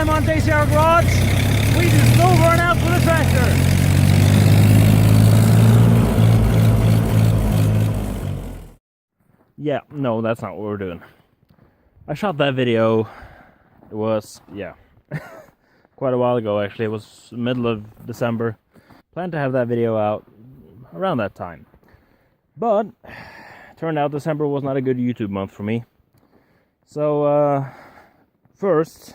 time on DCR Garage, we do slow burnout for the tractor. Yeah, no, that's not what we're doing. I shot that video, it was, quite a while ago actually. It was middle of December. Planned to have that video out around that time. But, turned out December was not a good YouTube month for me. So, first,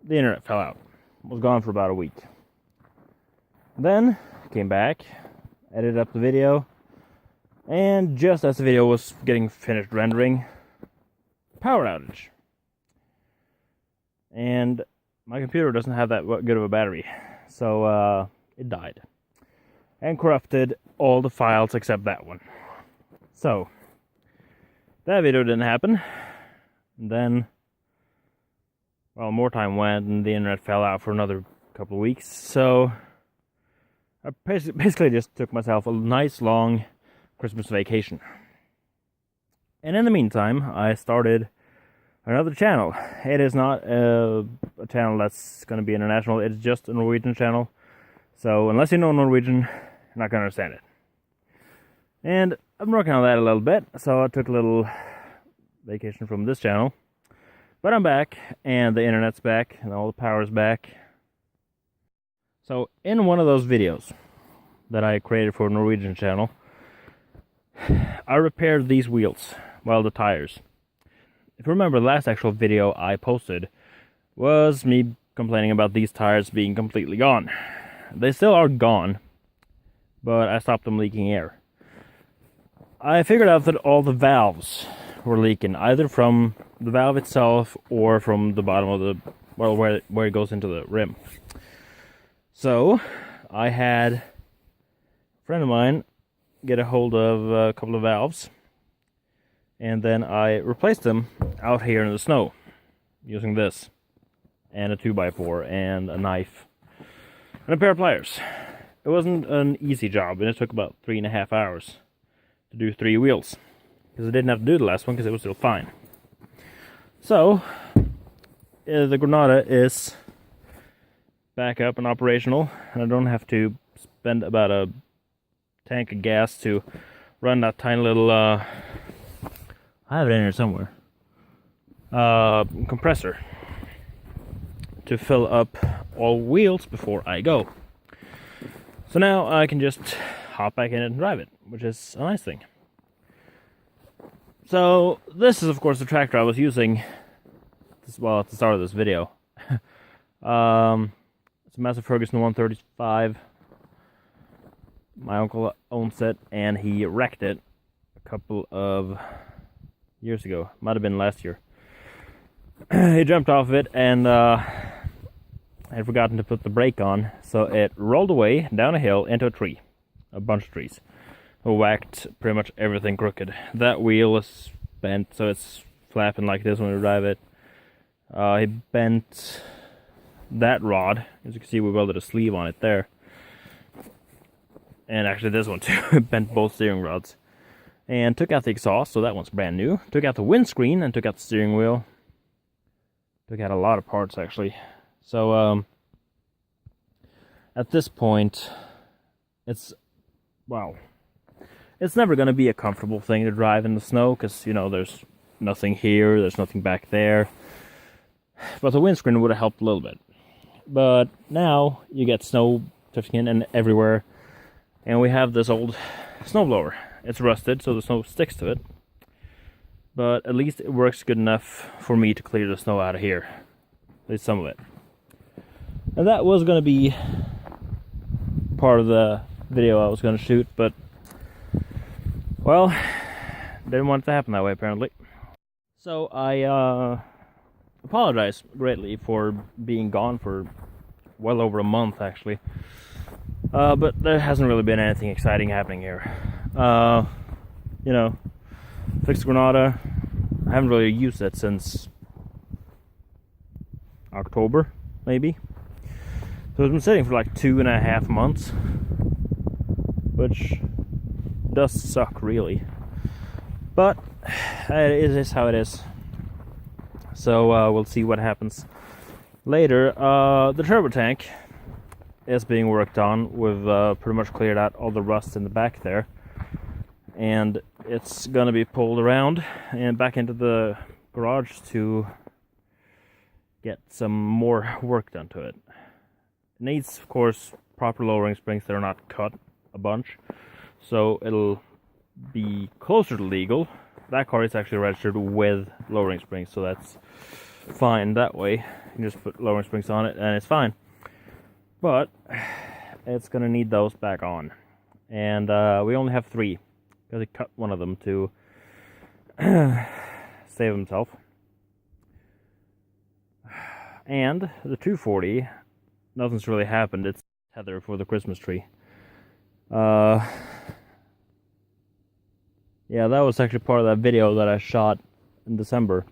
the internet fell out. Was gone for about a week. Then, came back, edited up the video, and just as the video was getting finished rendering, power outage. And my computer doesn't have that good of a battery, so it died. And corrupted all the files except that one. So, that video didn't happen. And then, well, more time went and the internet fell out for another couple of weeks. So, I basically just took myself a nice long Christmas vacation. And in the meantime, I started another channel. It is not a channel that's going to be international. It's just a Norwegian channel. So, unless you know Norwegian, you're not going to understand it. And I'm working on that a little bit, so I took a little vacation from this channel. But I'm back, and the internet's back, and all the power's back. So, in one of those videos that I created for a Norwegian channel, I repaired these wheels, well, the tires. If you remember, the last actual video I posted was me complaining about these tires being completely gone. They still are gone, but I stopped them leaking air. I figured out that all the valves were leaking, either from the valve itself or from the bottom of the, well, where it goes into the rim. So, I had a friend of mine get a hold of a couple of valves, and then I replaced them out here in the snow using this, and a 2x4, and a knife, and a pair of pliers. It wasn't an easy job, and it took about 3.5 hours to do 3 wheels, because I didn't have to do the last one because it was still fine. So, the Granada is back up and operational, and I don't have to spend about a tank of gas to run that tiny little, I have it in here somewhere, compressor to fill up all wheels before I go. So now I can just hop back in and drive it, which is a nice thing. So this is of course the tractor I was using, well, at the start of this video. It's a massive Ferguson 135. My uncle owns it, and he wrecked it a couple of years ago. Might have been last year. He jumped off of it and had forgotten to put the brake on, so it rolled away down a hill into a tree. A bunch of trees. It whacked pretty much everything crooked. That wheel is bent, so it's flapping like this when we drive it. He bent that rod. As you can see, we welded a sleeve on it there. And actually this one too. Bent both steering rods. And took out the exhaust, so that one's brand new. Took out the windscreen and took out the steering wheel. Took out a lot of parts actually. So at this point, it's, well, it's never going to be a comfortable thing to drive in the snow, because, you know, there's nothing here, there's nothing back there. But the windscreen would have helped a little bit. But now you get snow drifting in and everywhere. And we have this old snowblower. It's rusted, so the snow sticks to it. But at least it works good enough for me to clear the snow out of here. At least some of it. And that was going to be part of the video I was going to shoot, but, well, didn't want it to happen that way, apparently. So I apologize greatly for being gone for well over a month, actually. But there hasn't really been anything exciting happening here. You know, fixed Granada. I haven't really used it since October, maybe. So it's been sitting for like 2.5 months, which does suck, really. But it is how it is. So we'll see what happens Later, the Turbotank is being worked on. We've pretty much cleared out all the rust in the back there, and it's gonna be pulled around and back into the garage to get some more work done to it. It needs, of course, proper lowering springs that are not cut a bunch, so it'll be closer to legal. That car is actually registered with lowering springs, so that's fine that way. You can just put lowering springs on it and it's fine. But it's gonna need those back on, and we only have 3 because he cut one of them to save himself. And the 240, nothing's really happened. It's tether for the Christmas tree. Yeah, that was actually part of that video that I shot in December.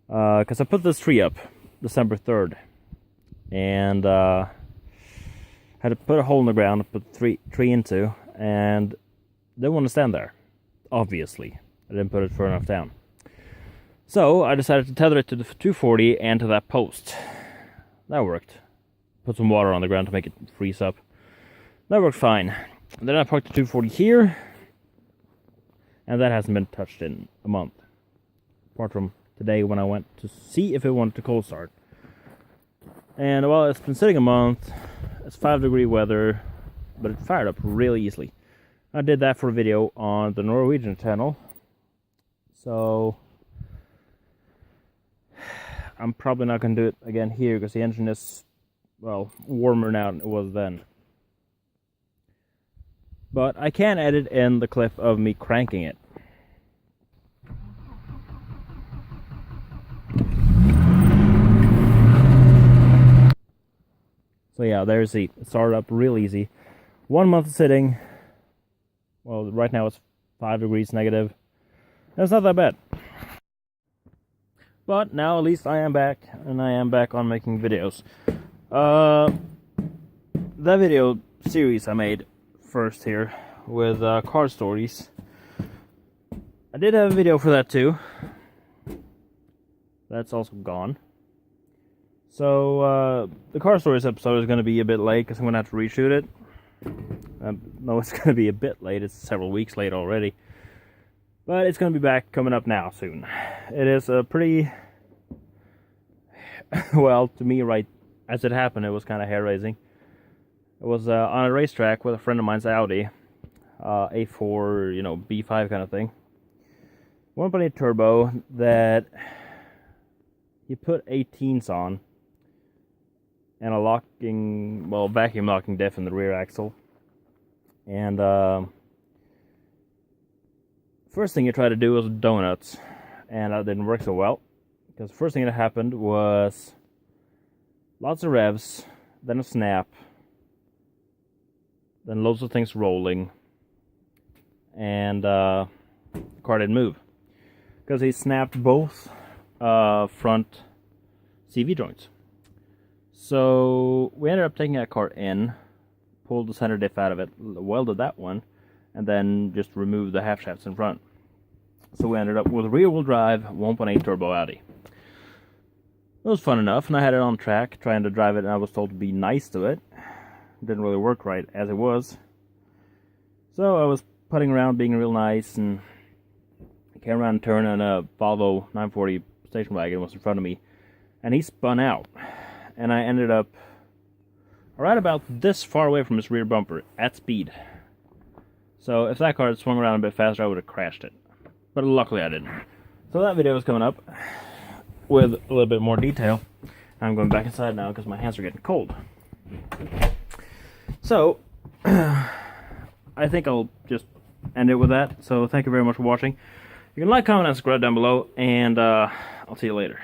Because I put this tree up December 3rd. And had to put a hole in the ground to put the tree into. And didn't want to stand there, obviously. I didn't put it far enough down. So I decided to tether it to the 240 and to that post. That worked. Put some water on the ground to make it freeze up. That worked fine. And then I parked the 240 here. And that hasn't been touched in a month. Apart from today when I went to see if it wanted to cold start. And well, it's been sitting a month. It's 5-degree weather. But it fired up really easily. I did that for a video on the Norwegian channel. So I'm probably not going to do it again here because the engine is, well, warmer now than it was then. But I can edit in the clip of me cranking it. So yeah, there's the, it started up real easy. 1 month of sitting. Well, right now it's 5 degrees negative. That's not that bad. But now at least I am back, and I am back on making videos. That video series I made first here with car stories. I did have a video for that too. That's also gone. So the car stories episode is going to be a bit late because I'm going to have to reshoot it. No, it's going to be a bit late. It's several weeks late already. But it's going to be back coming up now soon. It is a pretty... well, to me, right as it happened, it was kind of hair-raising. It was on a racetrack with a friend of mine's Audi. A4, you know, B5 kind of thing. 1.8 turbo that he put 18s on. And a locking, well, vacuum locking diff in the rear axle. And first thing you try to do was donuts. And that didn't work so well. Because the first thing that happened was lots of revs, then a snap, then loads of things rolling, and the car didn't move. Because he snapped both front CV joints. So we ended up taking that car in, pulled the center diff out of it, welded that one, and then just removed the half shafts in front. So we ended up with a rear-wheel drive 1.8 turbo Audi. It was fun enough, and I had it on track, trying to drive it, and I was told to be nice to it. It didn't really work right as it was. So I was putting around, being real nice, and I came around a turn, and a Volvo 940 station wagon was in front of me, and he spun out. And I ended up right about this far away from his rear bumper, at speed. So if that car had swung around a bit faster, I would have crashed it. But luckily I didn't. So that video is coming up with a little bit more detail. I'm going back inside now because my hands are getting cold. So, I think I'll just end it with that. So thank you very much for watching. You can like, comment, and subscribe down below, and I'll see you later.